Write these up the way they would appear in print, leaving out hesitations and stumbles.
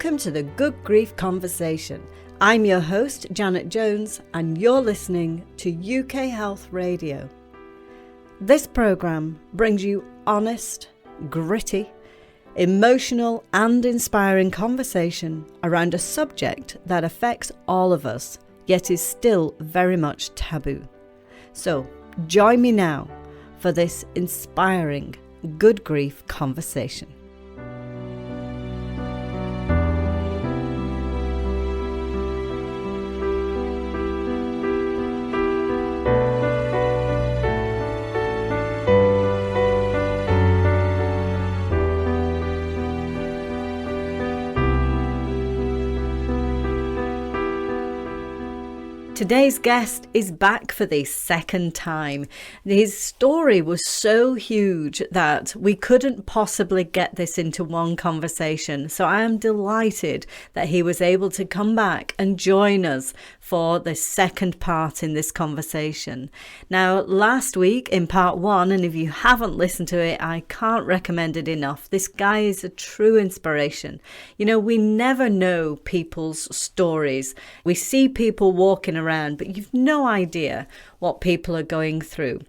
Welcome to the Good Grief Conversation. I'm your host, Janet Jones, and you're listening to UK Health Radio. This programme brings you honest, gritty, emotional and inspiring conversation around a subject that affects all of us, yet is still very much taboo. So join me now for this inspiring Good Grief Conversation. Today's guest is back for the second time. His story was so huge that we couldn't possibly get this into one conversation. So I am delighted that he was able to come back and join us for the second part in this conversation. Now, last week in part one, and if you haven't listened to it, I can't recommend it enough. This guy is a true inspiration. You know, we never know people's stories. We see people walking around, but you've no idea what people are going through.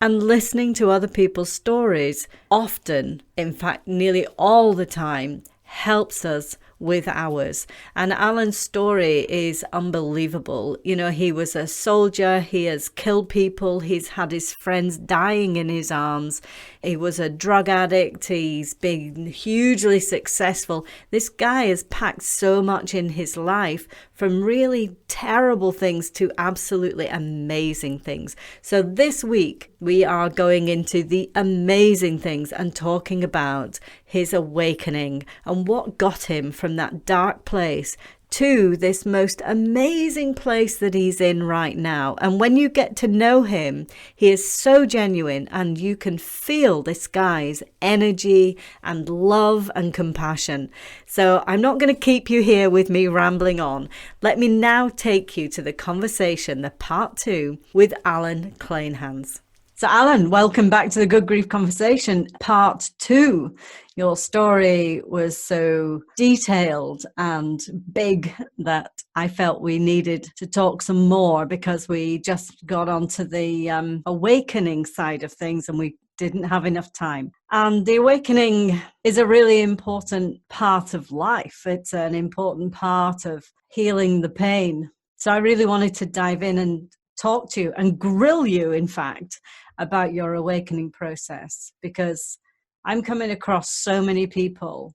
And listening to other people's stories often, in fact, nearly all the time, helps us with ours. And Allan's story is unbelievable. You know, he was a soldier, he has killed people, he's had his friends dying in his arms, he was a drug addict, he's been hugely successful. This guy has packed so much in his life, from really terrible things to absolutely amazing things. So this week we are going into the amazing things and talking about his awakening and what got him from that dark place to this most amazing place that he's in right now. And when you get to know him, he is so genuine, and you can feel this guy's energy and love and compassion. So I'm not going to keep you here with me rambling on. Let me now take you to the conversation, the part two, with Allan Kleynhans. So Allan, welcome back to the Good Grief Conversation, part two. Your story was so detailed and big that I felt we needed to talk some more, because we just got onto the awakening side of things and we didn't have enough time. And the awakening is a really important part of life. It's an important part of healing the pain. So I really wanted to dive in and talk to you and grill you, in fact, about your awakening process, because I'm coming across so many people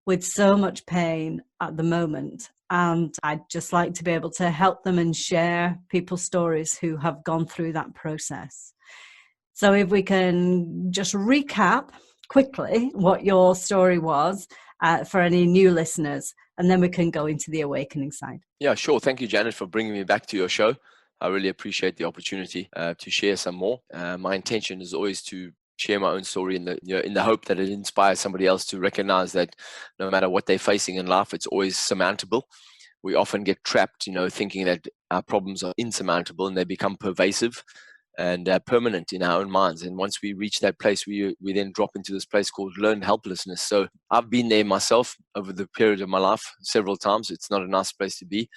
with so much pain at the moment, and I'd just like to be able to help them and share people's stories who have gone through that process. So if we can just recap quickly what your story was for any new listeners, and then we can go into the awakening side. Yeah, sure. Thank you, Janet, for bringing me back to your show. I really appreciate the opportunity to share some more. My intention is always to share my own story in the hope that it inspires somebody else to recognize that no matter what they're facing in life, it's always surmountable. We often get trapped, thinking that our problems are insurmountable, and they become pervasive and permanent in our own minds. And once we reach that place, we then drop into this place called learned helplessness. So I've been there myself over the period of my life several times. It's not a nice place to be.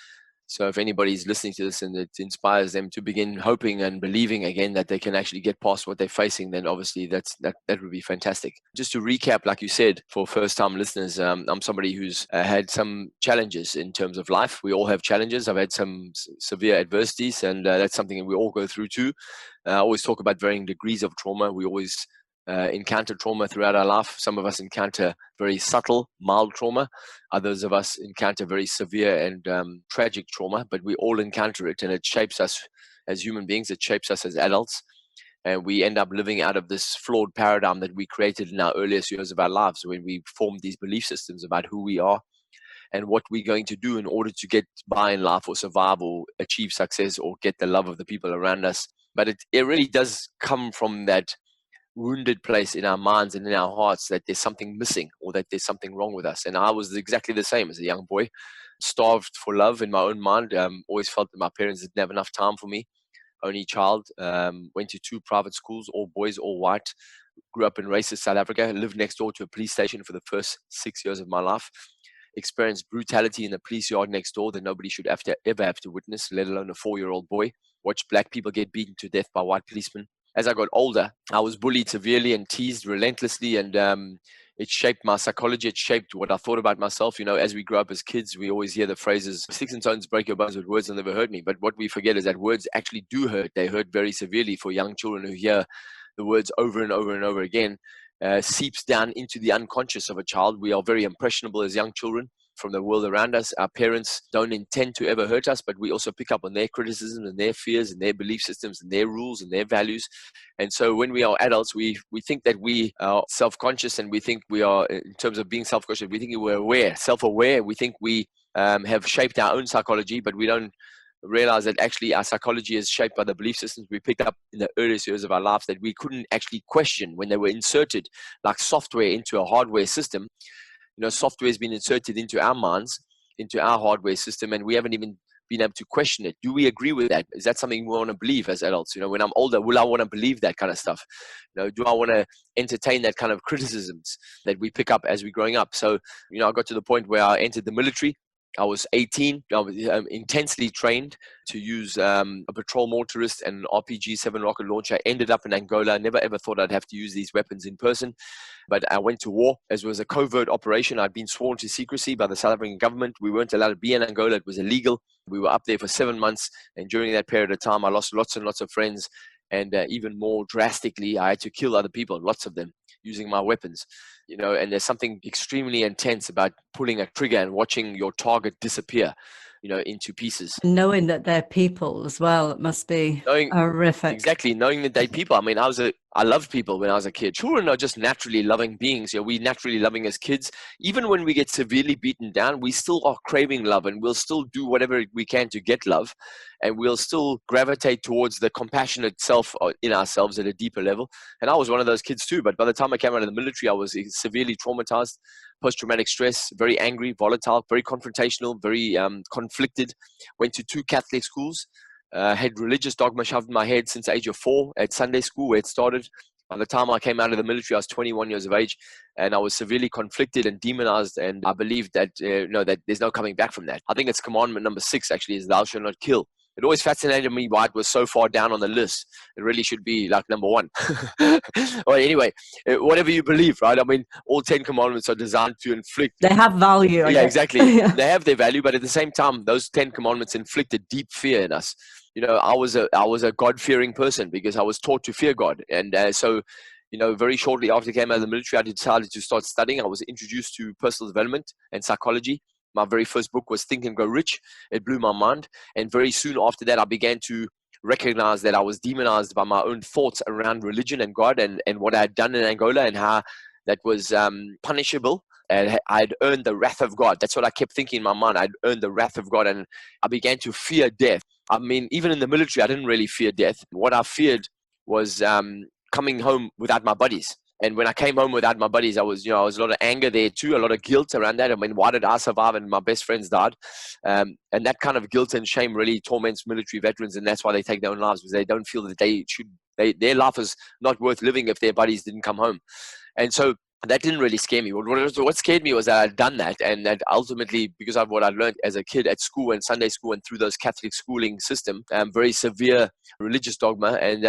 So if anybody's listening to this and it inspires them to begin hoping and believing again that they can actually get past what they're facing, then obviously that would be fantastic. Just to recap, like you said, for first-time listeners, I'm somebody who's had some challenges in terms of life. We all have challenges. I've had some severe adversities, and that's something that we all go through too. I always talk about varying degrees of trauma. We always encounter trauma throughout our life. Some of us encounter very subtle, mild trauma. Others of us encounter very severe and tragic trauma, but we all encounter it, and it shapes us as human beings. It shapes us as adults, and we end up living out of this flawed paradigm that we created in our earliest years of our lives, when we formed these belief systems about who we are and what we're going to do in order to get by in life or survive or achieve success or get the love of the people around us. But it really does come from that wounded place in our minds and in our hearts, that there's something missing or that there's something wrong with us. And I was exactly the same as a young boy, starved for love in my own mind. Always felt that my parents didn't have enough time for me. Only child, went to 2 private schools, all boys, all white. Grew up in racist South Africa, lived next door to a police station for the first 6 years of my life. experienced brutality in the police yard next door that nobody should ever have to witness, let alone a 4-year-old boy. Watched black people get beaten to death by white policemen. As I got older, I was bullied severely and teased relentlessly, and it shaped my psychology. It shaped what I thought about myself. As we grow up as kids, we always hear the phrases, sticks and stones break your bones, but words will never hurt me. But what we forget is that words actually do hurt. They hurt very severely for young children who hear the words over and over and over again. Seeps down into the unconscious of a child. We are very impressionable as young children from the world around us. Our parents don't intend to ever hurt us, but we also pick up on their criticisms and their fears and their belief systems and their rules and their values. And so when we are adults, we think that we are self-conscious, and we think we are, in terms of being self-conscious, we think we're aware, self-aware. We think we have shaped our own psychology, but we don't realize that actually our psychology is shaped by the belief systems we picked up in the earliest years of our lives that we couldn't actually question when they were inserted like software into a hardware system. Software has been inserted into our minds, into our hardware system, and we haven't even been able to question it. Do we agree with that? Is that something we want to believe as adults? When I'm older, will I want to believe that kind of stuff? Do I want to entertain that kind of criticisms that we pick up as we're growing up? So, I got to the point where I entered the military. I was 18. I was intensely trained to use a patrol mortarist and an RPG-7 rocket launcher. I ended up in Angola. I never ever thought I'd have to use these weapons in person. But I went to war. As was a covert operation, I'd been sworn to secrecy by the South African government. We weren't allowed to be in Angola. It was illegal. We were up there for 7 months. And during that period of time, I lost lots and lots of friends. And even more drastically, I had to kill other people, lots of them, using my weapons. And there's something extremely intense about pulling a trigger and watching your target disappear, into pieces. Knowing that they're people as well, it must be horrific. Exactly, knowing that they're people. I mean, I loved people when I was a kid. Children are just naturally loving beings. We're naturally loving as kids. Even when we get severely beaten down, we still are craving love, and we'll still do whatever we can to get love, and we'll still gravitate towards the compassionate self in ourselves at a deeper level. And I was one of those kids too, but by the time I came out of the military, I was severely traumatized, post-traumatic stress, very angry, volatile, very confrontational, very conflicted. Went to 2 Catholic schools. Had religious dogma shoved in my head since the age of 4 at Sunday school, where it started. By the time I came out of the military, I was 21 years of age, and I was severely conflicted and demonized. And I believed that that there's no coming back from that. I think it's commandment number 6 actually is thou shalt not kill. It always fascinated me why it was so far down on the list. It really should be like number 1. Well, anyway, whatever you believe, right? I mean, all 10 commandments are designed to inflict. They have value. Yeah, exactly. Yeah. They have their value, but at the same time, those 10 commandments inflicted deep fear in us. I was a God-fearing person because I was taught to fear God. And so, very shortly after I came out of the military, I decided to start studying. I was introduced to personal development and psychology. My very first book was Think and Grow Rich. It blew my mind. And very soon after that, I began to recognize that I was demonized by my own thoughts around religion and God and what I had done in Angola and how that was punishable. And I'd earned the wrath of God. That's what I kept thinking in my mind. I'd earned the wrath of God, and I began to fear death. I mean, even in the military, I didn't really fear death. What I feared was coming home without my buddies. And when I came home without my buddies, I was a lot of anger there too, a lot of guilt around that. I mean, why did I survive and my best friends died? And that kind of guilt and shame really torments military veterans, and that's why they take their own lives, because they don't feel that their life is not worth living if their buddies didn't come home. And so that didn't really scare me. What scared me was that I'd done that, and that ultimately, because of what I learned as a kid at school and Sunday school and through those Catholic schooling system, very severe religious dogma, and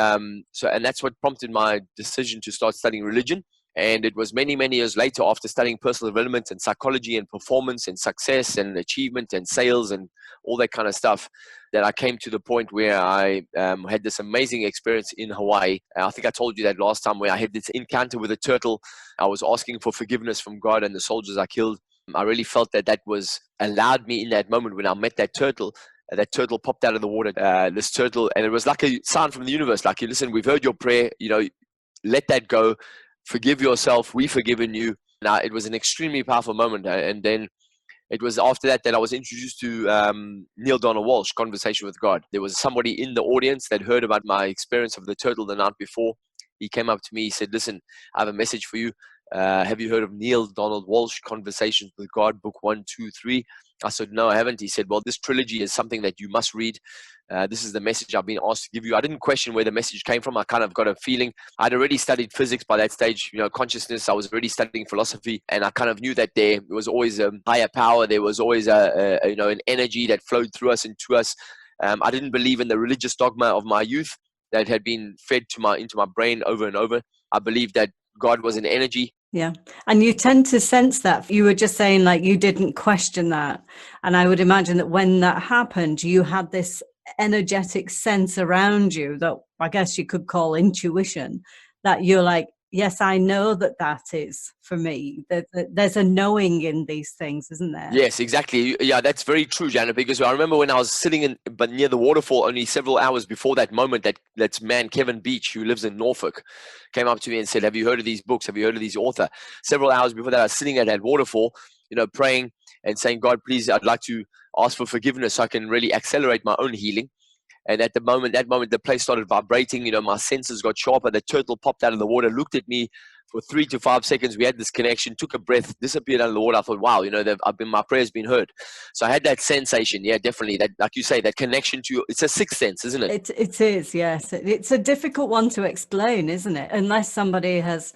that's what prompted my decision to start studying religion. And it was many, many years later, after studying personal development and psychology and performance and success and achievement and sales and all that kind of stuff, that I came to the point where I had this amazing experience in Hawaii. I think I told you that last time, where I had this encounter with a turtle. I was asking for forgiveness from God and the soldiers I killed. I really felt that was allowed me in that moment when I met that turtle. That turtle popped out of the water, this turtle, and it was like a sign from the universe, like, listen, we've heard your prayer, let that go. Forgive yourself. We've forgiven you. Now, it was an extremely powerful moment. And then it was after that I was introduced to Neil Donald Walsh, Conversation with God. There was somebody in the audience that heard about my experience of the turtle the night before. He came up to me. He said, listen, I have a message for you. have you heard of Neil Donald Walsh, Conversations with God, book 1, 2, 3? I said, no, I haven't. He said, well, this trilogy is something that you must read. This is the message I've been asked to give you. I didn't question where the message came from. I kind of got a feeling. I'd already studied physics by that stage, consciousness. I was already studying philosophy, and I kind of knew that there was always a higher power. There was always an energy that flowed through us and to us. I didn't believe in the religious dogma of my youth that had been fed into my brain over and over. I believed that God was an energy. Yeah. And you tend to sense that. You were just saying like you didn't question that. And I would imagine that when that happened, you had this energetic sense around you that I guess you could call intuition, that you're like, yes, I know that is for me. There's a knowing in these things, isn't there? Yes, exactly. Yeah, that's very true, Janet, because I remember when I was sitting but near the waterfall only several hours before that moment, that man, Kevin Beach, who lives in Norfolk, came up to me and said, have you heard of these books? Have you heard of these author? Several hours before that, I was sitting at that waterfall, praying and saying, God, please, I'd like to ask for forgiveness so I can really accelerate my own healing. And at that moment, the place started vibrating. My senses got sharper. The turtle popped out of the water, looked at me for 3 to 5 seconds. We had this connection, took a breath, disappeared out of the water. I thought, wow, my prayer's been heard. So I had that sensation. Yeah, definitely. That, like you say, that connection to, it's a sixth sense, isn't it? It is, yes. It's a difficult one to explain, isn't it? Unless somebody has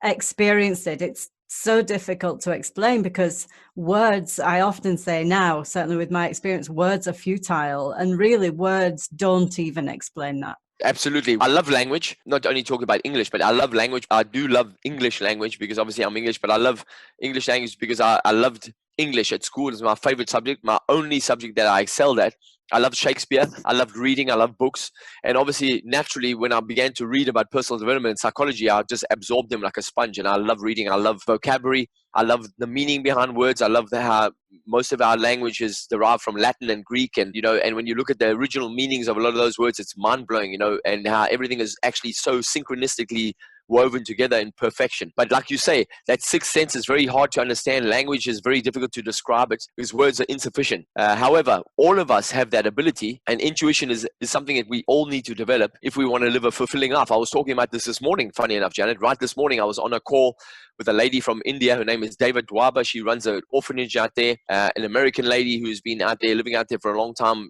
experienced it. It's so difficult to explain because words, I often say now, certainly with my experience, words are futile, and really words don't even explain that. Absolutely. I love language, not only talk about English, but I love language. I do love English language because obviously I'm English, but I love English language because I loved English at school. It's my favorite subject, my only subject that I excelled at. I loved Shakespeare. I loved reading. I loved books. And obviously, naturally, when I began to read about personal development and psychology, I just absorbed them like a sponge. And I love reading. I love vocabulary. I love the meaning behind words. I love how most of our language is derived from Latin and Greek. And, and when you look at the original meanings of a lot of those words, it's mind-blowing, and how everything is actually so synchronistically woven together in perfection. But like you say, that sixth sense is very hard to understand. Language is very difficult to describe it because words are insufficient. However, all of us have that ability, and intuition is something that we all need to develop if we want to live a fulfilling life. I was talking about this morning, funny enough, Janet. Right this morning, I was on a call with a lady from India. Her name is David Dwaba. She runs an orphanage out there, an American lady who's been out there, living out there for a long time,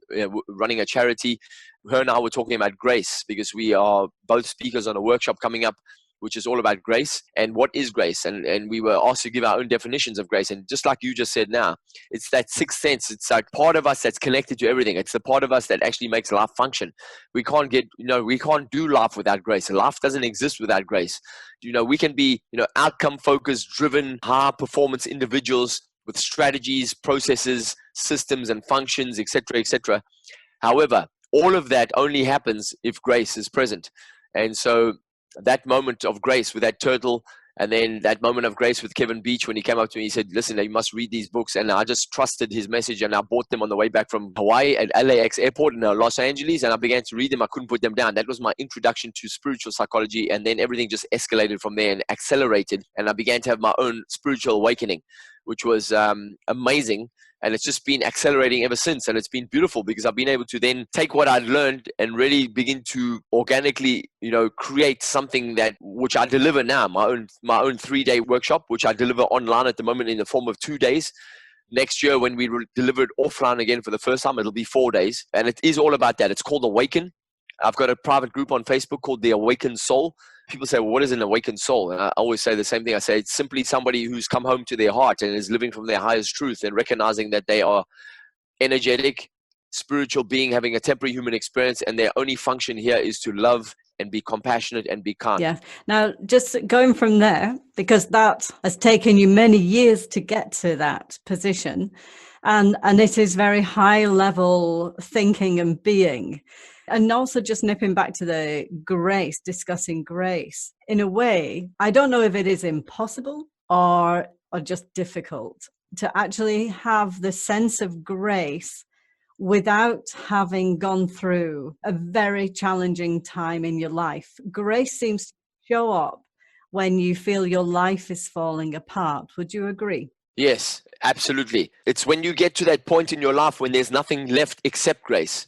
running a charity. Her and I were talking about grace because we are both speakers on a workshop coming up, which is all about grace and what is grace. And we were asked to give our own definitions of grace. And just like you just said now, it's that sixth sense. It's like part of us that's connected to everything. It's the part of us that actually makes life function. We can't we can't do life without grace. Life doesn't exist without grace. We can be, outcome focused, driven, high performance individuals with strategies, processes, systems and functions, etc., etc. However, all of that only happens if grace is present. And so that moment of grace with that turtle, and then that moment of grace with Kevin Beach when he came up to me, he said, listen, you must read these books. And I just trusted his message, and I bought them on the way back from Hawaii at LAX airport in Los Angeles, and I began to read them. I couldn't put them down. That was my introduction to spiritual psychology, and then everything just escalated from there and accelerated, and I began to have my own spiritual awakening, which was amazing. And it's just been accelerating ever since. And it's been beautiful because I've been able to then take what I'd learned and really begin to organically, create something which I deliver now, my own 3-day workshop, which I deliver online at the moment in the form of 2 days. Next year, when we deliver it offline again for the first time, it'll be 4 days. And it is all about that. It's called Awaken. I've got a private group on Facebook called The Awakened Soul. People say, well, what is an awakened soul? And I always say the same thing. I say it's simply somebody who's come home to their heart and is living from their highest truth and recognizing that they are energetic, spiritual being having a temporary human experience, and their only function here is to love and be compassionate and be kind. Yeah. Now, just going from there, because that has taken you many years to get to that position, and it is very high level thinking and being. And also just nipping back to the grace, discussing grace, in a way, I don't know if it is impossible or just difficult to actually have the sense of grace without having gone through a very challenging time in your life. Grace seems to show up when you feel your life is falling apart. Would you agree? Yes, absolutely. It's when you get to that point in your life when there's nothing left except grace.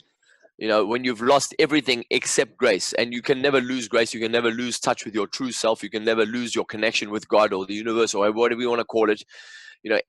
When you've lost everything except grace, and you can never lose grace, you can never lose touch with your true self, you can never lose your connection with God or the universe or whatever you want to call it.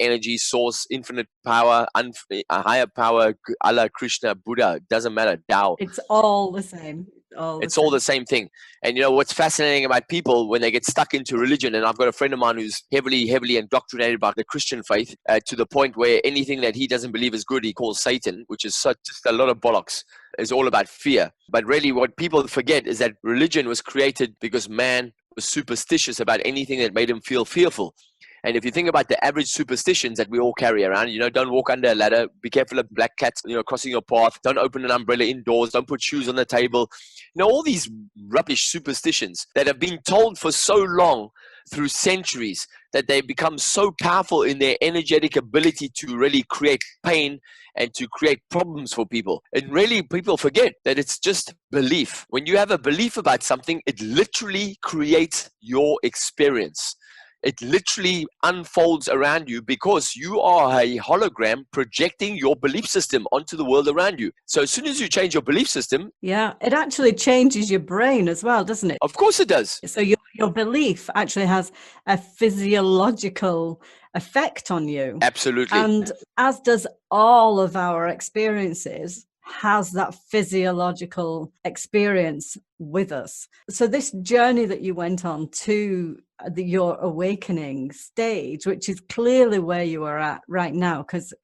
Energy, source, infinite power, a higher power, Allah, Krishna, Buddha, doesn't matter, Tao. It's all the same. It's all the same thing. And what's fascinating about people when they get stuck into religion, and I've got a friend of mine who's heavily indoctrinated by the Christian faith, to the point where anything that he doesn't believe is good, he calls Satan, which is just a lot of bollocks. It's all about fear. But really what people forget is that religion was created because man was superstitious about anything that made him feel fearful. And if you think about the average superstitions that we all carry around, don't walk under a ladder, be careful of black cats, crossing your path, don't open an umbrella indoors, don't put shoes on the table. All these rubbish superstitions that have been told for so long through centuries that they become so powerful in their energetic ability to really create pain and to create problems for people. And really people forget that it's just belief. When you have a belief about something, it literally creates your experience. It literally unfolds around you because you are a hologram projecting your belief system onto the world around you. So as soon as you change your belief system... Yeah, it actually changes your brain as well, doesn't it? Of course it does. So your belief actually has a physiological effect on you. Absolutely. And as does all of our experiences, has that physiological experience with us. So this journey that you went on to your awakening stage, which is clearly where you are at right now, because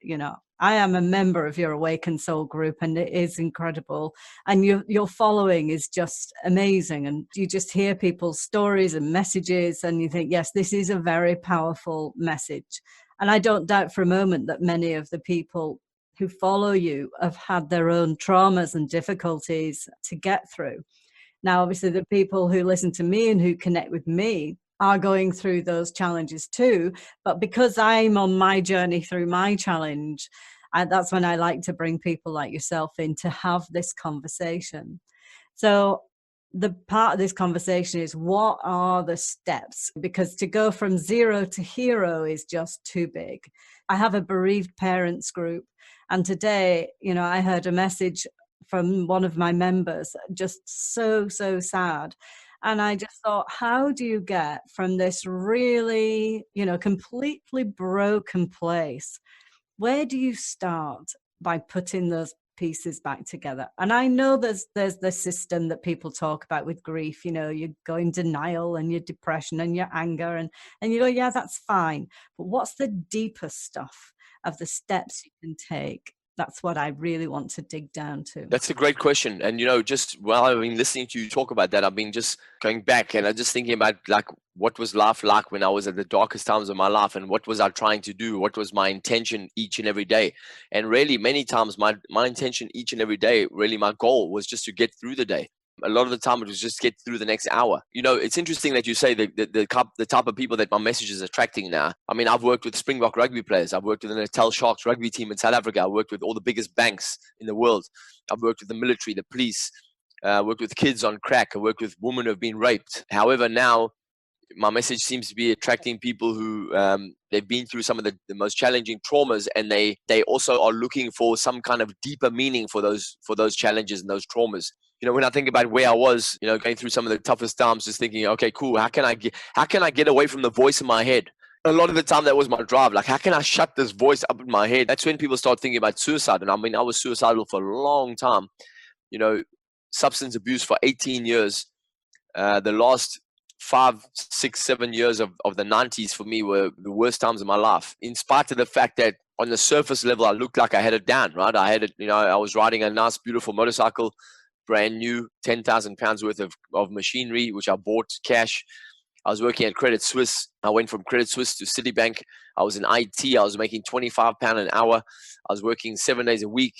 I am a member of your Awakened Soul group, and it is incredible, and your following is just amazing, and you just hear people's stories and messages and you think, yes, this is a very powerful message. And I don't doubt for a moment that many of the people who follow you have had their own traumas and difficulties to get through. Now, obviously, the people who listen to me and who connect with me are going through those challenges too. But because I'm on my journey through my challenge, that's when I like to bring people like yourself in to have this conversation. So the part of this conversation is, what are the steps? Because to go from zero to hero is just too big. I have a bereaved parents group, and today, I heard a message from one of my members, just so sad. And I just thought, how do you get from this really, completely broken place? Where do you start by putting those pieces back together? And I know there's the system that people talk about with grief. You go in denial and your depression and your anger, and you go, yeah, that's fine. But what's the deeper stuff of the steps you can take? That's what I really want to dig down to. That's a great question. And, just while I've been listening to you talk about that, I've been just going back and I'm just thinking about what was life like when I was at the darkest times of my life, and what was I trying to do? What was my intention each and every day? And really many times my intention each and every day, really my goal was just to get through the day. A lot of the time it was just get through the next hour. It's interesting that you say the type of people that my message is attracting now. I mean, I've worked with Springbok rugby players. I've worked with the Natal Sharks rugby team in South Africa. I've worked with all the biggest banks in the world. I've worked with the military, the police, worked with kids on crack. I worked with women who have been raped. However, now my message seems to be attracting people who they've been through some of the most challenging traumas, and they also are looking for some kind of deeper meaning for those challenges and those traumas. When I think about where I was, going through some of the toughest times, just thinking, okay, cool, how can I get away from the voice in my head? A lot of the time that was my drive. Like, how can I shut this voice up in my head? That's when people start thinking about suicide. And I mean, I was suicidal for a long time. Substance abuse for 18 years. The last 5, 6, 7 years of the 90s for me were the worst times of my life, in spite of the fact that on the surface level I looked like I had it down, right? I had it, I was riding a nice beautiful motorcycle, brand new, 10,000 pounds worth of machinery, which I bought cash. I was working at Credit Suisse. I went from Credit Suisse to Citibank. I was in IT. I was making £25 an hour. I was working 7 days a week,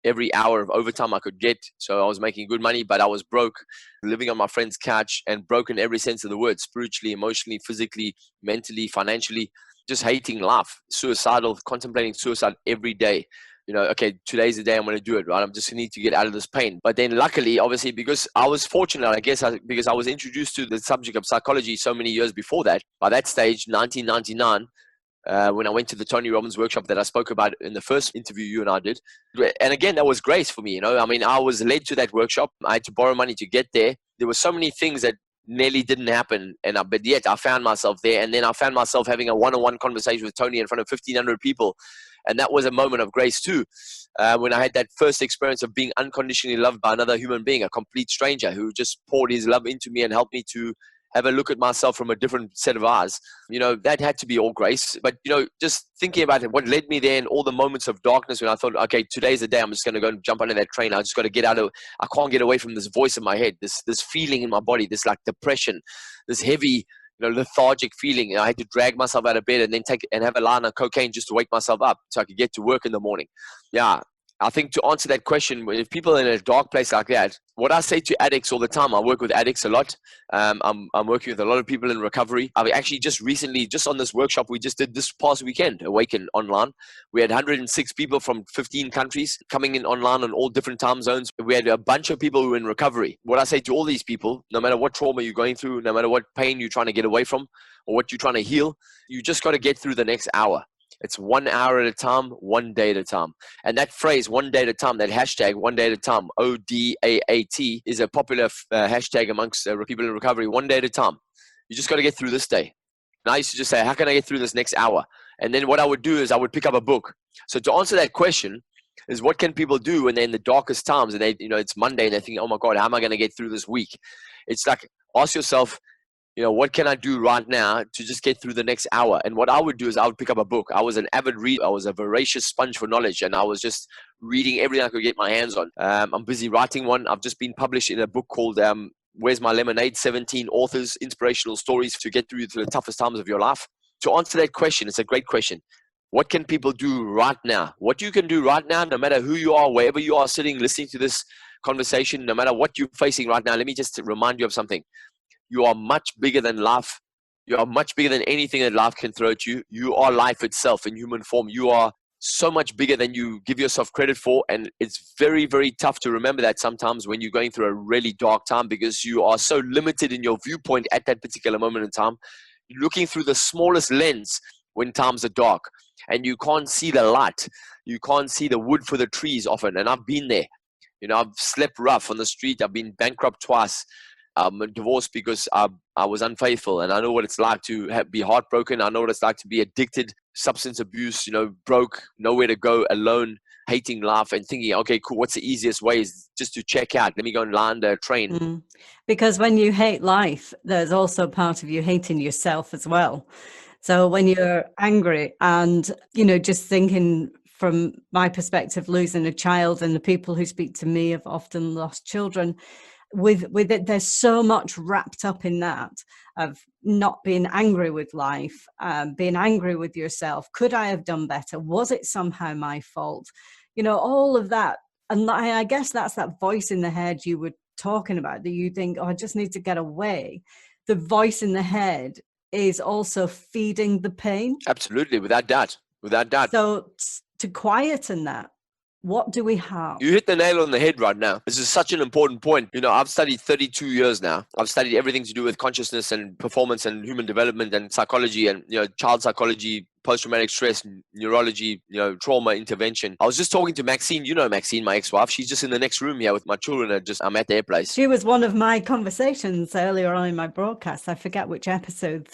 every hour of overtime I could get. So I was making good money, but I was broke, living on my friend's couch, and broke in every sense of the word, spiritually, emotionally, physically, mentally, financially, just hating life, suicidal, contemplating suicide every day. Okay, today's the day I'm going to do it, right? I'm just need to get out of this pain. But then luckily, obviously, because I was fortunate, I guess, because I was introduced to the subject of psychology so many years before that. By that stage, 1999, when I went to the Tony Robbins workshop that I spoke about in the first interview you and I did. And again, that was grace for me. I mean, I was led to that workshop. I had to borrow money to get there. There were so many things that nearly didn't happen, but yet I found myself there. And then I found myself having a one-on-one conversation with Tony in front of 1,500 people. And that was a moment of grace too, when I had that first experience of being unconditionally loved by another human being, a complete stranger who just poured his love into me and helped me to have a look at myself from a different set of eyes. That had to be all grace. But, just thinking about it, what led me there, and all the moments of darkness when I thought, okay, today's the day, I'm just going to go and jump onto that train. I just got to get I can't get away from this voice in my head, this feeling in my body, this like depression, this heavy, lethargic feeling. I had to drag myself out of bed and then have a line of cocaine just to wake myself up so I could get to work in the morning. Yeah. I think to answer that question, if people are in a dark place like that, what I say to addicts all the time, I work with addicts a lot. I'm working with a lot of people in recovery. I've actually just recently, just on this workshop we just did this past weekend, Awaken Online, we had 106 people from 15 countries coming in online on all different time zones. We had a bunch of people who were in recovery. What I say to all these people, no matter what trauma you're going through, no matter what pain you're trying to get away from or what you're trying to heal, you just got to get through the next hour. It's 1 hour at a time, 1 day at a time. And that phrase, 1 day at a time, that hashtag, 1 day at a time, ODAAT, is a popular hashtag amongst people in recovery. 1 day at a time. You just got to get through this day. And I used to just say, how can I get through this next hour? And then what I would do is I would pick up a book. So to answer that question is, what can people do when they're in the darkest times and it's Monday and they think, oh my God, how am I going to get through this week? It's like, ask yourself, what can I do right now to just get through the next hour? And what I would do is I would pick up a book. I was an avid reader. I was a voracious sponge for knowledge, and I was just reading everything I could get my hands on. I'm busy writing one. I've just been published in a book called Where's My Lemonade? 17 authors, inspirational stories to get through the toughest times of your life. To answer that question, it's a great question. What can people do right now? What you can do right now, no matter who you are, wherever you are sitting, listening to this conversation, no matter what you're facing right now, let me just remind you of something. You are much bigger than life. You are much bigger than anything that life can throw at you. You are life itself in human form. You are so much bigger than you give yourself credit for. And it's very, very tough to remember that sometimes when you're going through a really dark time, because you are so limited in your viewpoint at that particular moment in time. You're looking through the smallest lens when times are dark, and you can't see the light. You can't see the wood for the trees often. And I've been there. I've slept rough on the street. I've been bankrupt twice. I'm divorced because I was unfaithful, and I know what it's like to be heartbroken. I know what it's like to be addicted, substance abuse, broke, nowhere to go, alone, hating life, and thinking, okay, cool, what's the easiest way is just to check out. Let me go and land a train. Because when you hate life, there's also part of you hating yourself as well. So when you're angry and, just thinking from my perspective, losing a child, and the people who speak to me have often lost children, with it, there's so much wrapped up in that, of not being angry with life, being angry with yourself. Could I have done better? Was it somehow my fault? All of that. And I guess that's that voice in the head you were talking about, that you think, oh, I just need to get away. The voice in the head is also feeding the pain. Absolutely, without doubt. So to quieten that, what do we have? You hit the nail on the head right now. This is such an important point. I've studied 32 years now. I've studied everything to do with consciousness and performance and human development and psychology and, child psychology, post-traumatic stress, neurology, trauma intervention. I was just talking to Maxine. Maxine, my ex-wife. She's just in the next room here with my children. I'm at their place. She was one of my conversations earlier on in my broadcast. I forget which episode.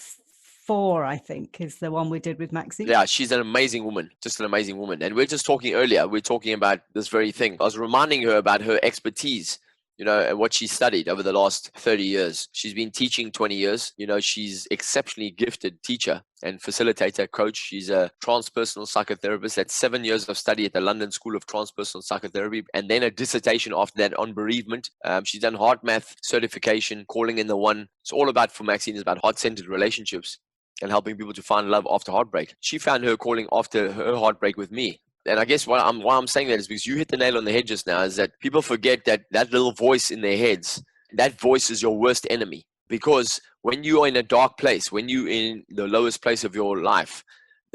4, I think, is the one we did with Maxine. Yeah, she's an amazing woman, just an amazing woman. And we're just talking earlier, we're talking about this very thing. I was reminding her about her expertise, and what she studied over the last 30 years. She's been teaching 20 years. She's exceptionally gifted teacher and facilitator, coach. She's a transpersonal psychotherapist. That's 7 years of study at the London School of Transpersonal Psychotherapy, and then a dissertation after that on bereavement. She's done heart math certification, calling in the one. It's all about, for Maxine, is about heart-centered relationships and helping people to find love after heartbreak. She found her calling after her heartbreak with me. And I guess why I'm saying that is because you hit the nail on the head just now, is that people forget that little voice in their heads, that voice is your worst enemy. Because when you are in a dark place, when you're in the lowest place of your life,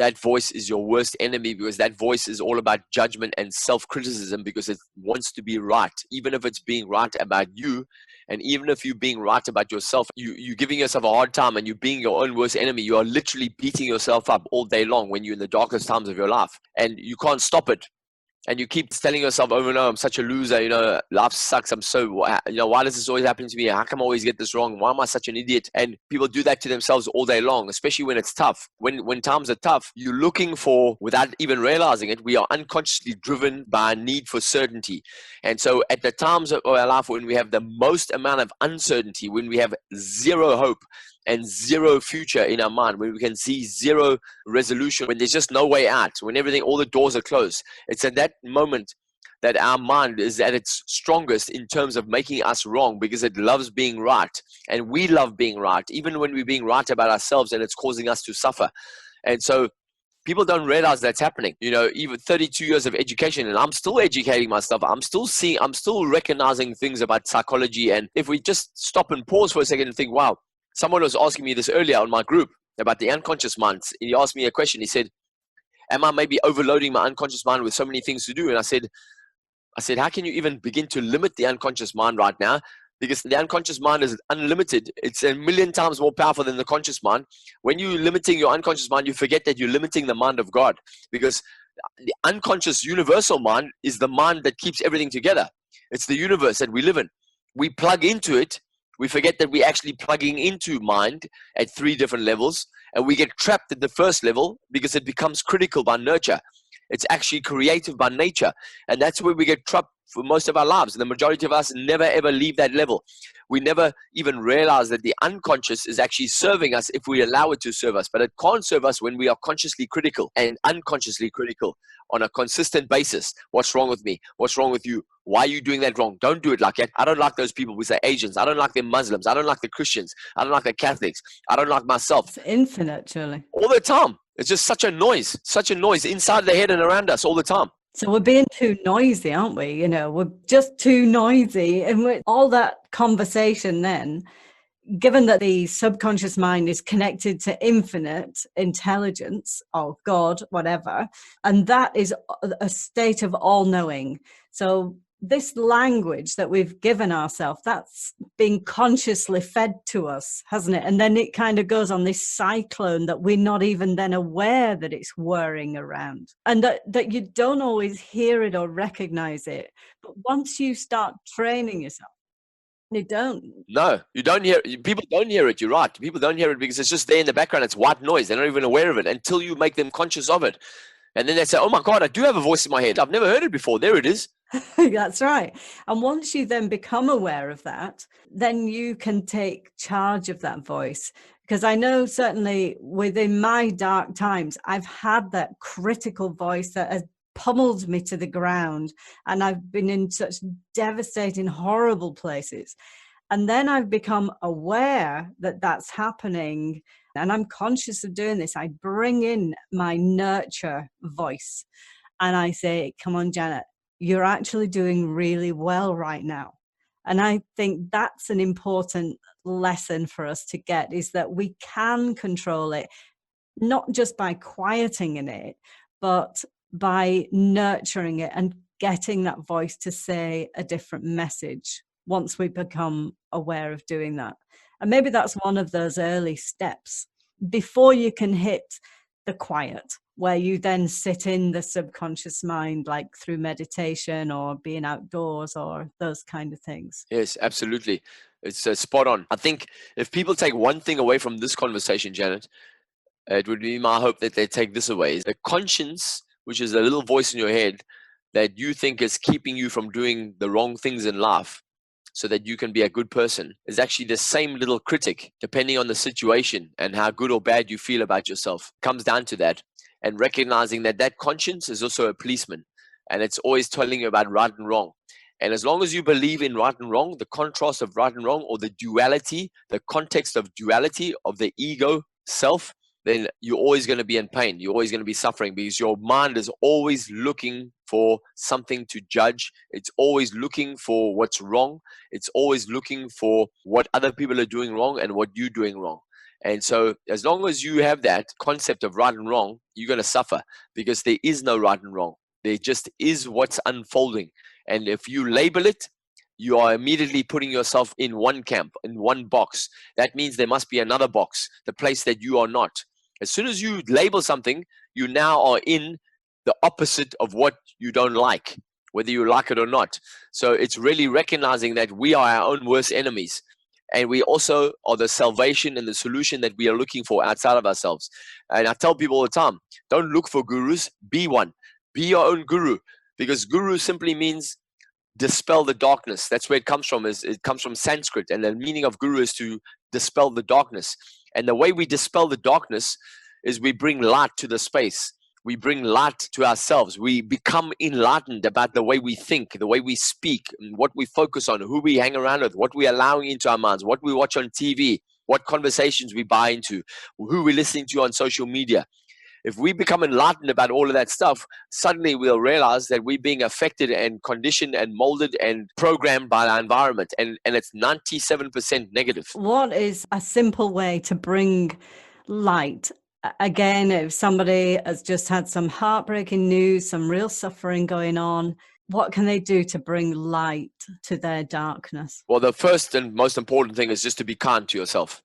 that voice is your worst enemy, because that voice is all about judgment and self-criticism, because it wants to be right. Even if it's being right about you, and even if you're being right about yourself, you're giving yourself a hard time and you're being your own worst enemy. You are literally beating yourself up all day long when you're in the darkest times of your life, and you can't stop it. And you keep telling yourself over and over, I'm such a loser, life sucks, I'm so, why does this always happen to me? How come I always get this wrong? Why am I such an idiot? And people do that to themselves all day long, especially when it's tough. When times are tough, you're looking for, without even realizing it, we are unconsciously driven by a need for certainty. And so at the times of our life when we have the most amount of uncertainty, when we have zero hope and zero future in our mind, when we can see zero resolution, when there's just no way out, when all the doors are closed, it's at that moment that our mind is at its strongest in terms of making us wrong, because it loves being right. And we love being right, even when we're being right about ourselves and it's causing us to suffer. And so people don't realize that's happening. Even 32 years of education, and I'm still educating myself. I'm still recognizing things about psychology. And if we just stop and pause for a second and think, wow, someone was asking me this earlier on my group about the unconscious mind. He asked me a question. He said, am I maybe overloading my unconscious mind with so many things to do? And I said, how can you even begin to limit the unconscious mind right now? Because the unconscious mind is unlimited. It's a million times more powerful than the conscious mind. When you're limiting your unconscious mind, you forget that you're limiting the mind of God, because the unconscious universal mind is the mind that keeps everything together. It's the universe that we live in. We plug into it. We forget that we're actually plugging into mind at 3 different levels, and we get trapped at the first level because it becomes critical by nurture. It's actually creative by nature, and that's where we get trapped for most of our lives. And the majority of us never ever leave that level. We never even realize that the unconscious is actually serving us if we allow it to serve us, but it can't serve us when we are consciously critical and unconsciously critical on a consistent basis. What's wrong with me? What's wrong with you? Why are you doing that wrong? Don't do it like that. I don't like those people. We say Asians. I don't like the Muslims. I don't like the Christians. I don't like the Catholics. I don't like myself. It's infinite, surely. All the time. It's just such a noise inside the head and around us all the time. So we're being too noisy, aren't we? We're just too noisy. And with all that conversation then, given that the subconscious mind is connected to infinite intelligence or God, whatever, and that is a state of all-knowing. So this language that we've given ourselves, that's being consciously fed to us, hasn't it? And then it kind of goes on this cyclone that we're not even then aware that it's whirring around, and that you don't always hear it or recognize it. But once you start training yourself, you don't. No, you don't hear it. People don't hear it. You're right. People don't hear it because it's just there in the background. It's white noise. They're not even aware of it until you make them conscious of it. And then they say, oh my God, I do have a voice in my head. I've never heard it before. There it is. That's right. And once you then become aware of that, then you can take charge of that voice. Because I know certainly within my dark times, I've had that critical voice that has pummeled me to the ground, and I've been in such devastating, horrible places. And then I've become aware that that's happening, and I'm conscious of doing this. I bring in my nurture voice and I say, come on, Janet, you're actually doing really well right now. And I think that's an important lesson for us to get, is that we can control it, not just by quieting in it, but by nurturing it and getting that voice to say a different message once we become aware of doing that. And maybe that's one of those early steps before you can hit the quiet, where you then sit in the subconscious mind, like through meditation or being outdoors or those kind of things. Yes, absolutely. It's spot on. I think if people take one thing away from this conversation, Janet, it would be my hope that they take this away. The conscience, which is a little voice in your head that you think is keeping you from doing the wrong things in life so that you can be a good person, is actually the same little critic, depending on the situation and how good or bad you feel about yourself. It comes down to that. And recognizing that that conscience is also a policeman, and it's always telling you about right and wrong. And as long as you believe in right and wrong, the contrast of right and wrong, or the duality, the context of duality of the ego self, then you're always going to be in pain. You're always going to be suffering, because your mind is always looking for something to judge. It's always looking for what's wrong. It's always looking for what other people are doing wrong and what you're doing wrong. And so as long as you have that concept of right and wrong, you're going to suffer, because there is no right and wrong. There just is what's unfolding. And if you label it, you are immediately putting yourself in one camp, in one box. That means there must be another box, the place that you are not. As soon as you label something, you now are in the opposite of what you don't like, whether you like it or not. So it's really recognizing that we are our own worst enemies. And we also are the salvation and the solution that we are looking for outside of ourselves. And I tell people all the time, don't look for gurus, be one. Be your own guru, because guru simply means dispel the darkness. That's where it comes from. It comes from Sanskrit, and the meaning of guru is to dispel the darkness. And the way we dispel the darkness is we bring light to the space. We bring light to ourselves. We become enlightened about the way we think, the way we speak, what we focus on, who we hang around with, what we're allowing into our minds, what we watch on TV, what conversations we buy into, who we're listening to on social media. If we become enlightened about all of that stuff, suddenly we'll realize that we're being affected and conditioned and molded and programmed by our environment. And it's 97% negative. What is a simple way to bring light? Again, if somebody has just had some heartbreaking news, some real suffering going on, what can they do to bring light to their darkness? Well, the first and most important thing is just to be kind to yourself.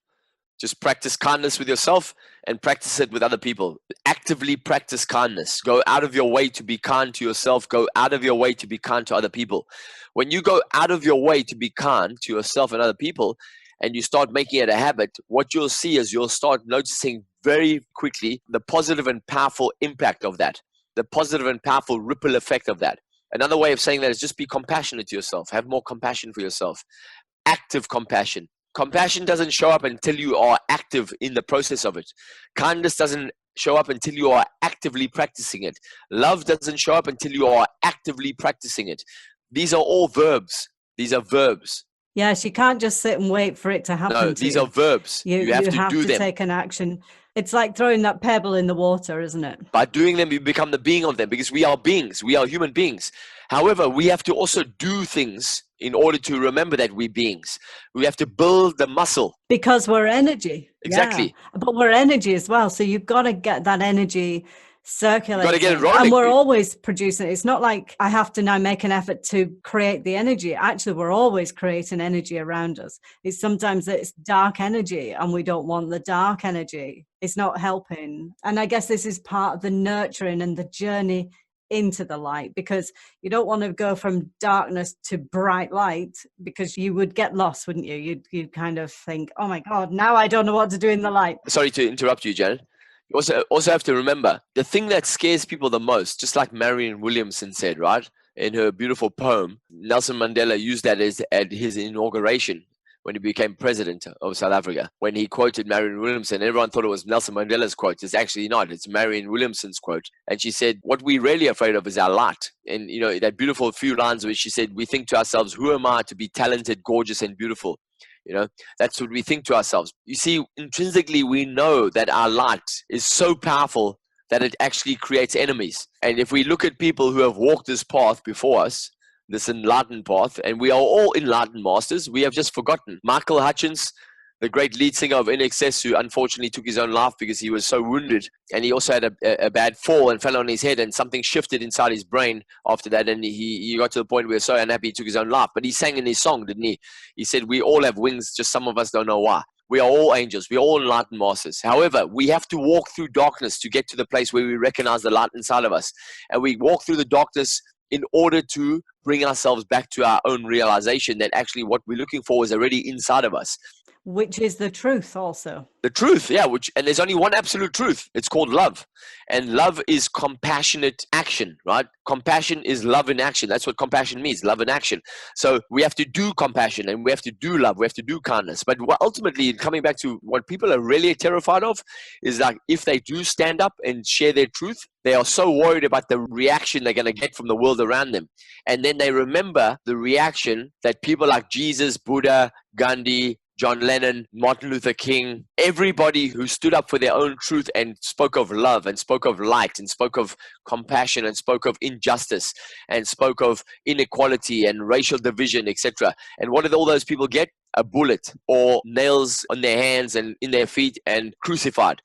Just practice kindness with yourself and practice it with other people. Actively practice kindness. Go out of your way to be kind to yourself. Go out of your way to be kind to other people. When you go out of your way to be kind to yourself and other people, and you start making it a habit, what you'll see is you'll start noticing very quickly the positive and powerful impact of that, the positive and powerful ripple effect of that. Another way of saying that is just be compassionate to yourself. Have more compassion for yourself. Active compassion. Compassion doesn't show up until you are active in the process of it. Kindness doesn't show up until you are actively practicing it. Love doesn't show up until you are actively practicing it. These are all verbs. These are verbs. Yes, you can't just sit and wait for it to happen. No, these are verbs. You have to do them. Take an action. It's like throwing that pebble in the water, isn't it? By doing them, you become the being of them, because we are beings. We are human beings. However, we have to also do things in order to remember that we're beings. We have to build the muscle. Because we're energy. Exactly. Yeah. But we're energy as well. So you've got to get that energy circulating. Got to get it rolling. And we're always producing. It's not like I have to now make an effort to create the energy. Actually, we're always creating energy around us. Sometimes it's dark energy and we don't want the dark energy. It's not helping. And I guess this is part of the nurturing and the journey into the light, because you don't want to go from darkness to bright light, because you would get lost, wouldn't you? You'd kind of think, oh my God, now I don't know what to do in the light. Sorry to interrupt you, Janet. You also have to remember, the thing that scares people the most, just like Marianne Williamson said, right? In her beautiful poem, Nelson Mandela used that at his inauguration when he became president of South Africa. When he quoted Marianne Williamson, everyone thought it was Nelson Mandela's quote. It's actually not. It's Marianne Williamson's quote. And she said, what we're really afraid of is our light. And, you know, that beautiful few lines where she said, we think to ourselves, who am I to be talented, gorgeous, and beautiful? You know, that's what we think to ourselves. You see, intrinsically, we know that our light is so powerful that it actually creates enemies. And if we look at people who have walked this path before us, this enlightened path, and we are all enlightened masters, we have just forgotten. Michael Hutchence, the great lead singer of NXS, who unfortunately took his own life because he was so wounded, and he also had a bad fall and fell on his head, and something shifted inside his brain after that, and he got to the point where he was so unhappy he took his own life. But he sang in his song, didn't he? He said, we all have wings, just some of us don't know why. We are all angels. We are all enlightened masters. However, we have to walk through darkness to get to the place where we recognize the light inside of us. And we walk through the darkness in order to bring ourselves back to our own realization that actually what we're looking for is already inside of us. Which is the truth also. The truth, yeah, and there's only one absolute truth. It's called love. And love is compassionate action, right? Compassion is love in action. That's what compassion means, love in action. So we have to do compassion, and we have to do love. We have to do kindness. But ultimately, coming back to what people are really terrified of is like, if they do stand up and share their truth, they are so worried about the reaction they're going to get from the world around them. And then they remember the reaction that people like Jesus, Buddha, Gandhi, John Lennon, Martin Luther King, everybody who stood up for their own truth and spoke of love and spoke of light and spoke of compassion and spoke of injustice and spoke of inequality and racial division, etc. And what did all those people get? A bullet or nails on their hands and in their feet and crucified.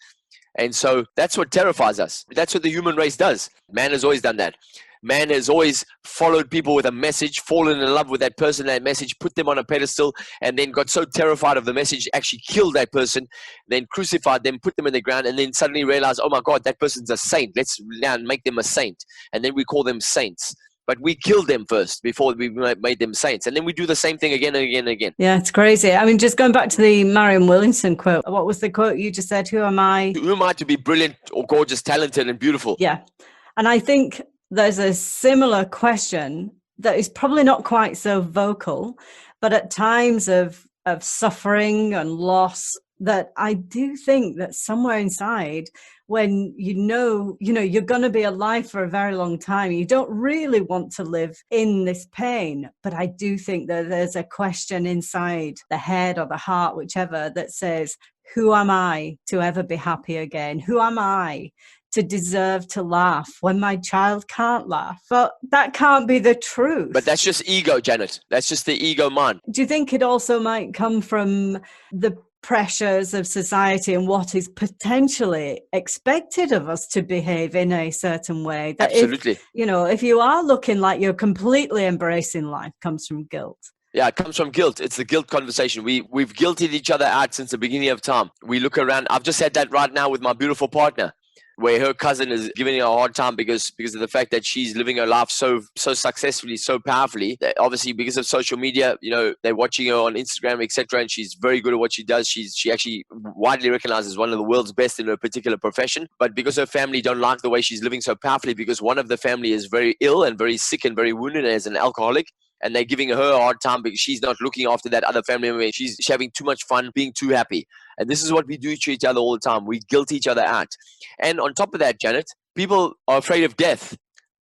And so that's what terrifies us. That's what the human race does. Man has always done that. Man has always followed people with a message, fallen in love with that person, that message, put them on a pedestal, and then got so terrified of the message, actually killed that person, then crucified them, put them in the ground, and then suddenly realized, oh my God, that person's a saint. Let's now make them a saint. And then we call them saints. But we killed them first before we made them saints. And then we do the same thing again and again and again. Yeah, it's crazy. I mean, just going back to the Marion Williamson quote, what was the quote you just said? Who am I? Who am I to be brilliant or gorgeous, talented and beautiful? Yeah. And I think there's a similar question that is probably not quite so vocal, but at times of suffering and loss, that I do think that somewhere inside, when you know you're going to be alive for a very long time, you don't really want to live in this pain. But I do think that there's a question inside the head or the heart, whichever, that says, who am I to ever be happy again? Who am I to deserve to laugh when my child can't laugh? But that can't be the truth. But that's just ego, Janet. That's just the ego mind. Do you think it also might come from the pressures of society and what is potentially expected of us to behave in a certain way? That Absolutely. If you are looking like you're completely embracing life, comes from guilt. Yeah, it comes from guilt. It's the guilt conversation. We've guilted each other out since the beginning of time. We look around. I've just had that right now with my beautiful partner, where her cousin is giving her a hard time because of the fact that she's living her life so successfully, so powerfully. That obviously, because of social media, they're watching her on Instagram, etc., and she's very good at what she does. She actually widely recognized as one of the world's best in her particular profession. But because her family don't like the way she's living so powerfully, because one of the family is very ill and very sick and very wounded and is an alcoholic, and they're giving her a hard time because she's not looking after that other family member. She's having too much fun, being too happy. And this is what we do to each other all the time. We guilt each other out. And on top of that, Janet, people are afraid of death.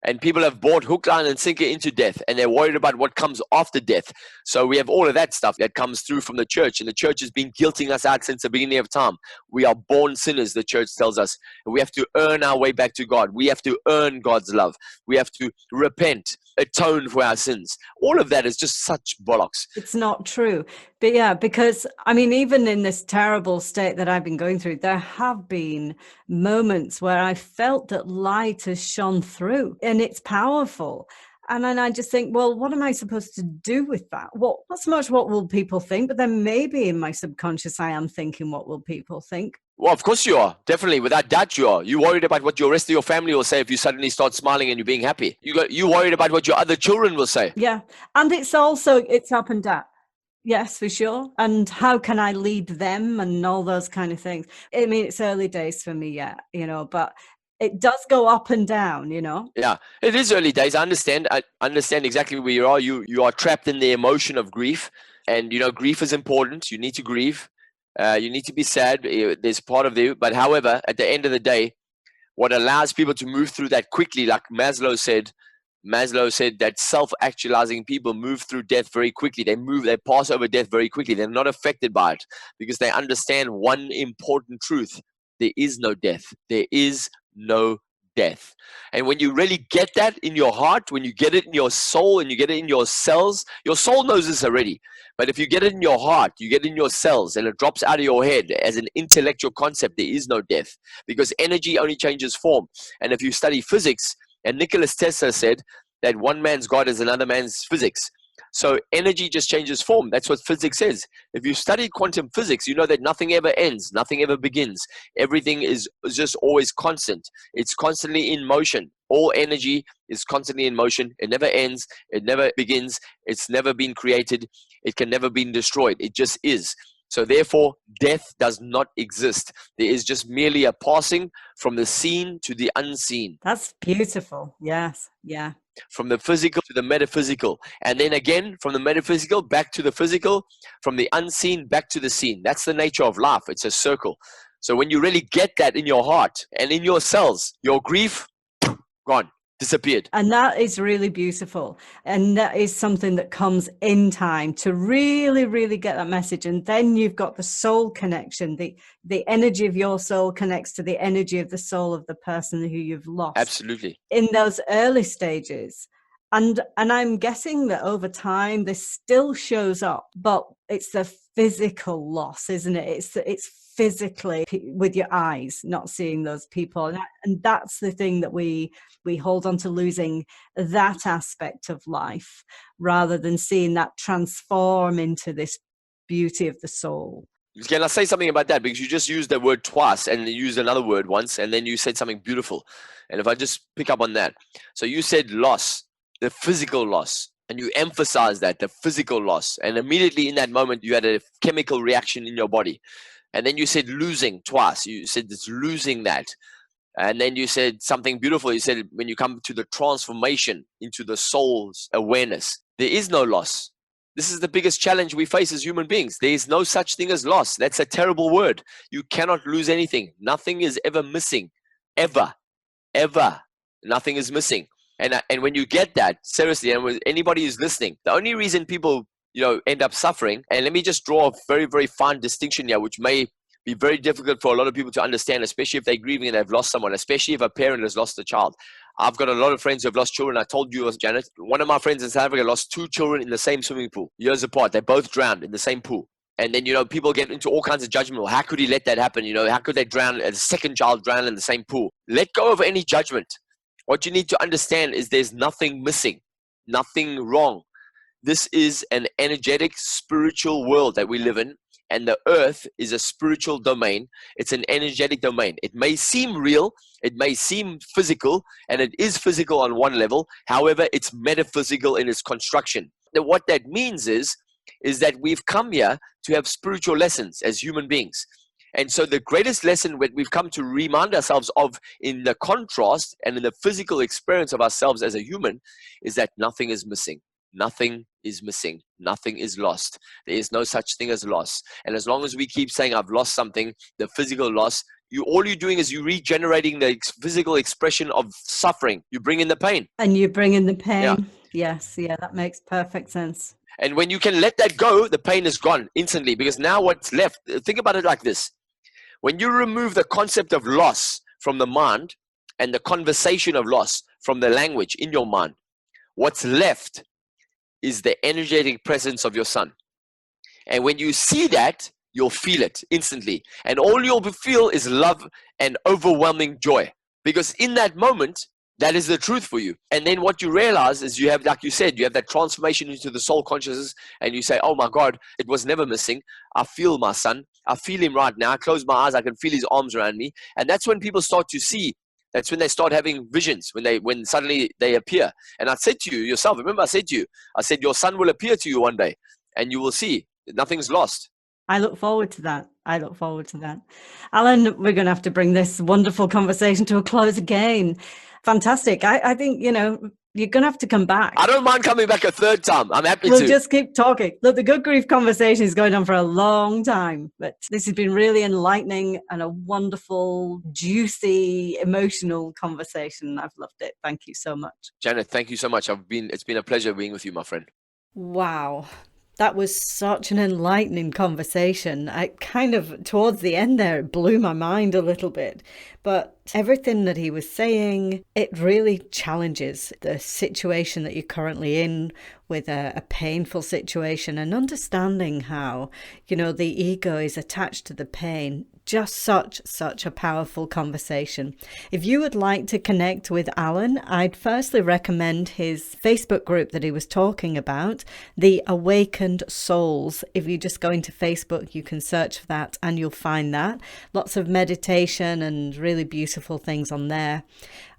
And people have bought hook, line, and sinker into death. And they're worried about what comes after death. So we have all of that stuff that comes through from the church. And the church has been guilting us out since the beginning of time. We are born sinners, the church tells us. And we have to earn our way back to God. We have to earn God's love. We have to repent, atone for our sins. All of that is just such bollocks. It's not true. But yeah, because I mean, even in this terrible state that I've been going through, there have been moments where I felt that light has shone through and it's powerful. And then I just think, well, what am I supposed to do with that? Well, not so much what will people think, but then maybe in my subconscious, I am thinking, what will people think? Well, of course you are. Definitely. Without doubt you are. You're worried about what the rest of your family will say if you suddenly start smiling and you're being happy. You're worried about what your other children will say. Yeah. And it's up and down. Yes, for sure. And how can I lead them and all those kind of things? I mean, it's early days for me yet, but it does go up and down, Yeah, it is early days. I understand exactly where you are. You are trapped in the emotion of grief. And, grief is important. You need to grieve. You need to be sad. There's part of you. But however, at the end of the day, what allows people to move through that quickly, like Maslow said that self-actualizing people move through death very quickly. They pass over death very quickly. They're not affected by it because they understand one important truth. There is no death. There is no death. And when you really get that in your heart, when you get it in your soul and you get it in your cells, your soul knows this already. But if you get it in your heart, you get it in your cells and it drops out of your head as an intellectual concept, there is no death because energy only changes form. And if you study physics, and Nikola Tesla said that one man's God is another man's physics. So energy just changes form. That's what physics is. If you study quantum physics, you know that nothing ever ends, nothing ever begins. Everything is just always constant. It's constantly in motion. All energy is constantly in motion. It never ends. It never begins. It's never been created. It can never be destroyed. It just is. So therefore, death does not exist. There is just merely a passing from the seen to the unseen. That's beautiful. Yes. Yeah. From the physical to the metaphysical. And then again, from the metaphysical back to the physical, from the unseen back to the seen. That's the nature of life. It's a circle. So when you really get that in your heart and in your cells, your grief, gone. disappeared. And that is really beautiful. And that is something that comes in time to really, really get that message. And then you've got the soul connection. The energy of your soul connects to the energy of the soul of the person who you've lost. Absolutely. In those early stages. And I'm guessing that over time this still shows up, but it's the physical loss, isn't it? It's physically with your eyes, not seeing those people. And that's the thing that we hold on to, losing that aspect of life rather than seeing that transform into this beauty of the soul. Can I say something about that? Because you just used the word twice and you used another word once, and then you said something beautiful. And if I just pick up on that. So you said loss, the physical loss, and you emphasized that, the physical loss. And immediately in that moment, you had a chemical reaction in your body. And then you said losing twice. You said it's losing that. And then you said something beautiful. You said when you come to the transformation into the soul's awareness, there is no loss. This is the biggest challenge we face as human beings. There is no such thing as loss. That's a terrible word. You cannot lose anything. Nothing is ever missing. Ever. Nothing is missing. And when you get that, seriously, and with anybody who's listening, the only reason people end up suffering, and let me just draw a very, very fine distinction here, which may be very difficult for a lot of people to understand, especially if they're grieving and they've lost someone, especially if a parent has lost a child. I've got a lot of friends who have lost children. I told you, Janet, one of my friends in South Africa lost 2 children in the same swimming pool, years apart. They both drowned in the same pool. And then, people get into all kinds of judgment. Well, how could he let that happen? How could they drown, a second child drown in the same pool? Let go of any judgment. What you need to understand is there's nothing missing, nothing wrong. This is an energetic, spiritual world that we live in. And the earth is a spiritual domain. It's an energetic domain. It may seem real, it may seem physical, and it is physical on one level. However, it's metaphysical in its construction. Now, what that means is that we've come here to have spiritual lessons as human beings. And so the greatest lesson that we've come to remind ourselves of in the contrast and in the physical experience of ourselves as a human is that nothing is missing. Nothing is missing. Nothing is lost. There is no such thing as loss. And as long as we keep saying, I've lost something, the physical loss, all you're doing is you're regenerating the physical expression of suffering. You bring in the pain. And you bring in the pain. Yeah. Yes. Yeah, that makes perfect sense. And when you can let that go, the pain is gone instantly, because now what's left, think about it like this. When you remove the concept of loss from the mind and the conversation of loss from the language in your mind, what's left is the energetic presence of your son. And when you see that, you'll feel it instantly. And all you'll feel is love and overwhelming joy. Because in that moment, that is the truth for you. And then what you realize is you have, like you said, you have that transformation into the soul consciousness, and you say, oh my God, it was never missing. I feel my son. I feel him right now. I close my eyes. I can feel his arms around me. And that's when people start to see. That's when they start having visions, when suddenly they appear. And I said to you yourself, remember I said to you, I said, your son will appear to you one day and you will see nothing's lost. I look forward to that. Allan, we're going to have to bring this wonderful conversation to a close again. Fantastic. I think, you're going to have to come back. I don't mind coming back a third time. I'm happy to. We'll just keep talking. Look, the Good Grief conversation is going on for a long time, but this has been really enlightening and a wonderful, juicy, emotional conversation. I've loved it. Thank you so much. Janet, thank you so much. It's been a pleasure being with you, my friend. Wow. That was such an enlightening conversation. I kind of, towards the end there, it blew my mind a little bit. But everything that he was saying, it really challenges the situation that you're currently in with a painful situation, and understanding how, the ego is attached to the pain. Just such a powerful conversation. If you would like to connect with Allan, I'd firstly recommend his Facebook group that he was talking about, The Awakened Souls. If you just go into Facebook, you can search for that and you'll find that. Lots of meditation and really beautiful things on there.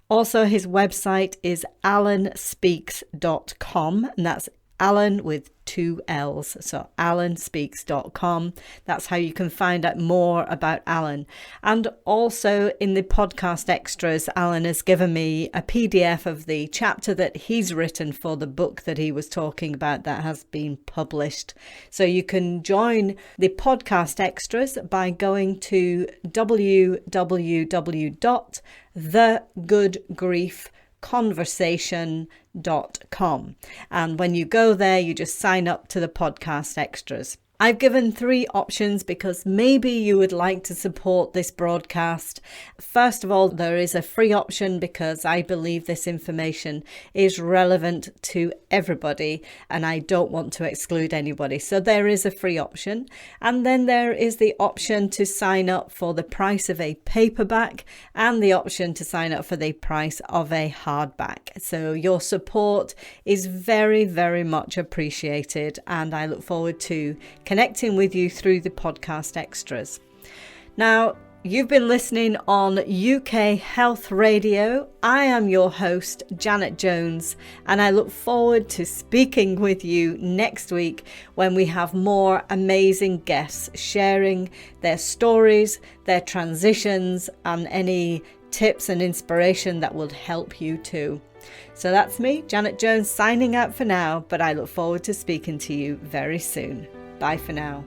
Also, his website is allanspeaks.com, and that's Allan with 2 L's. So allanspeaks.com. That's how you can find out more about Allan. And also in the podcast extras, Allan has given me a PDF of the chapter that he's written for the book that he was talking about that has been published. So you can join the podcast extras by going to www.thegoodgrief.com conversation.com. And when you go there, you just sign up to the podcast extras. I've given 3 options because maybe you would like to support this broadcast. First of all, there is a free option because I believe this information is relevant to everybody and I don't want to exclude anybody. So there is a free option. And then there is the option to sign up for the price of a paperback and the option to sign up for the price of a hardback. So your support is very, very much appreciated and I look forward to connecting with you through the podcast extras. Now, you've been listening on UK Health Radio. I am your host, Janet Jones, and I look forward to speaking with you next week when we have more amazing guests sharing their stories, their transitions, and any tips and inspiration that will help you too. So that's me, Janet Jones, signing out for now, but I look forward to speaking to you very soon. Bye for now.